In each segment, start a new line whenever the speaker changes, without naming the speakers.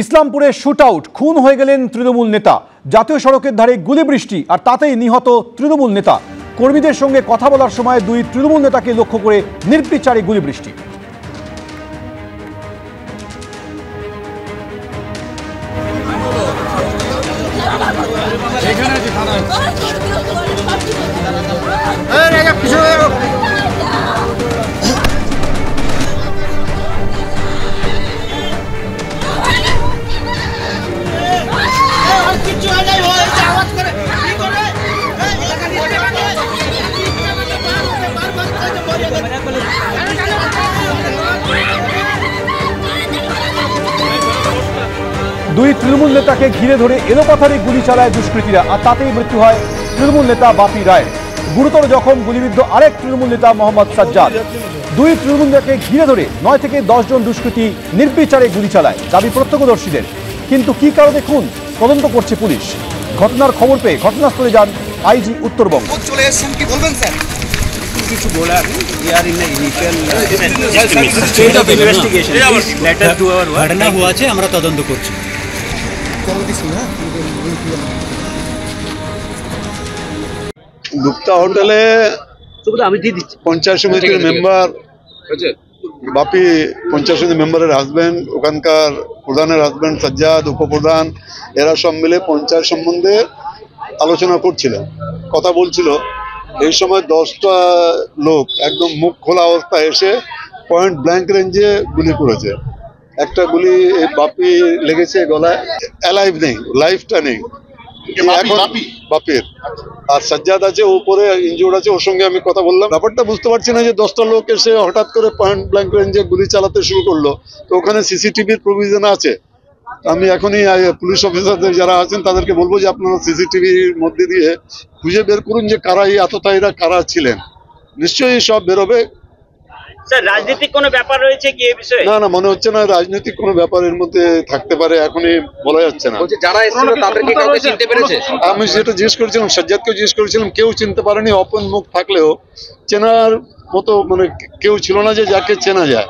ইসলামপুরে shootout, খুন হয়ে গেলেন তৃণমূল নেতা। জাতীয় সড়কের ধারে গুলিবৃষ্টি আর তাতেই নিহত তৃণমূল নেতা। কর্মীদের সঙ্গে কথা বলার সময় দুই তৃণমূল নেতাকে লক্ষ্য করে নির্বিচারে গুলিবৃষ্টি। দুই তৃণমূল নেতাকে ঘিরে ধরে এলোপাথারি গুলি চালায় দুষ্কৃতীরা, আর তাতেই মৃত্যু হয় তৃণমূল নেতা বাপি রায়। গুরুতর জখম গুলিবিদ্ধ আরেক তৃণমূল নেতা মোহাম্মদ সাজ্জাদ। দুই তৃণমূল নেতাকে ঘিরে ধরে 9 থেকে 10 জন দুষ্কৃতী নির্বিচারে গুলি চালায়, দাবি প্রত্যক্ষদর্শীদের। কিন্তু কি কারণে খুন, তদন্ত করছে পুলিশ। ঘটনার খবর পেয়ে ঘটনাস্থলে যান আইজি উত্তরবঙ্গ।
চলে এসেছেন, কি বলবেন স্যার?
কিছু বলার ইয়ার in initial stage of investigation letter to our ঘটনা हुआ আছে, আমরা তদন্ত করছি।
গুপ্তা হোটেলে
আমি দিয়ে দিচ্ছি
পঞ্চায়েত সমিতির মেম্বার বাপি, পঞ্চায়েত সমিতি মেম্বারের হাজবেন্ড, ওখানকার প্রধানের হাজবেন্ড সাজ্জাদ, উপপ্রধান, এরা সব মিলে পঞ্চায়েত সম্বন্ধে আলোচনা করছিলেন, কথা বলছিল। এই সময় 10টা লোক একদম মুখ খোলা অবস্থায় এসে পয়েন্ট ব্ল্যাঙ্ক রেঞ্জে গুলি করেছে। একটা গুলি বাপি লেগেছে গলায়, অ্যালাইভ নেই, লাইফটা নেই এখন বাপির। আর সাজ্জাদ আছে উপরে, ইনজুর্ড আছে, ওর সঙ্গে আমি কথা বললাম। ব্যাপারটা বুঝতে পারছি না যে 10টা লোক এসে হঠাৎ করে পয়েন্ট ব্ল্যাঙ্ক রেঞ্জে গুলি চালাতে শুরু করলো। তো ওখানে সিসিটিভির প্রভিশন আছে। আমি এখনই পুলিশ অফিসারদের যারা আছেন তাদেরকে বলবো যে আপনারা সিসিটিভির মধ্যে দিয়ে খুঁজে বের করুন যে কারা এই আততায়ীরা কারা ছিলেন। নিশ্চয়ই সব বেরোবে।
স্যার, রাজনৈতিক কোনো ব্যাপার রয়েছে কি এই বিষয়ে?
না, মনে হচ্ছে না রাজনৈতিক কোনো ব্যাপারের মধ্যে থাকতে পারে, এখনই বলা যাচ্ছে না।
যারা এসেছিল তাদেরকে কাউকে চিনতে পেরেছে?
আমি যেটা জিজ্ঞেস করেছিলাম, সাজ্জাদকেও জিজ্ঞেস করেছিলাম, কেউ চিনতে পারেনি। অপন মুখ থাকলেও চেনার মতো মানে কেউ ছিল না যে যাকে চেনা যায়।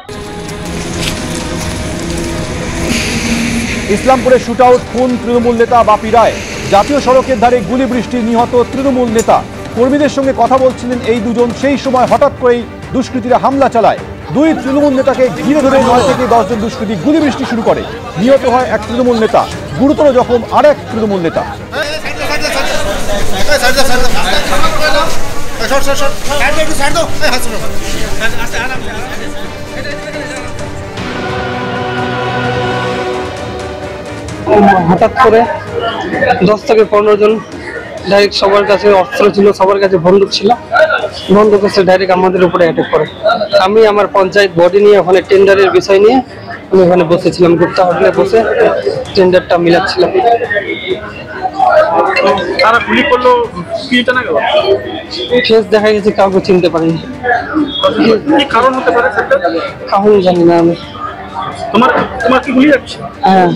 ইসলামপুরে শুটআউট, খুন তৃণমূল নেতা বাপি রায়। জাতীয় সড়কের ধারে গুলিবৃষ্টি, নিহত তৃণমূল নেতা। কর্মীদের সঙ্গে কথা বলছিলেন এই দুজন, সেই সময় হঠাৎ করেই দুষ্কৃতীরা হামলা চালায়। দুই তৃণমূল নেতাকে ঘিরে ধরে 9 থেকে 10 জন দুষ্কৃতী গুলিবৃষ্টি শুরু করে। নিহত হয় এক তৃণমূল নেতা, গুরুতর জখম আরেক তৃণমূল নেতা।
হঠাৎ করে 10 থেকে 15 জন ডাইরেক্ট, সবার কাছে অস্ত্র ছিল, সবার কাছে বন্দুক ছিল, বন্দুক এসে ডাইরেক্ট আমাদের উপরে অ্যাটাক করে। আমি আমার পঞ্চায়েত বডি নিয়ে ওখানে টেন্ডারের বিষয় নিয়ে আমি ওখানে বসেছিলাম, গুপ্তা হোটেলে বসে টেন্ডারটা মিলাচ্ছিলাম।
তারা গুলি করলো,
ফেস দেখা গেছে, কাউকে চিনতে পারিনি।
কি কারণ হতে পারে?
কারণ জানি না আমি।
তোমার কি গুলি যাচ্ছে?
হ্যাঁ।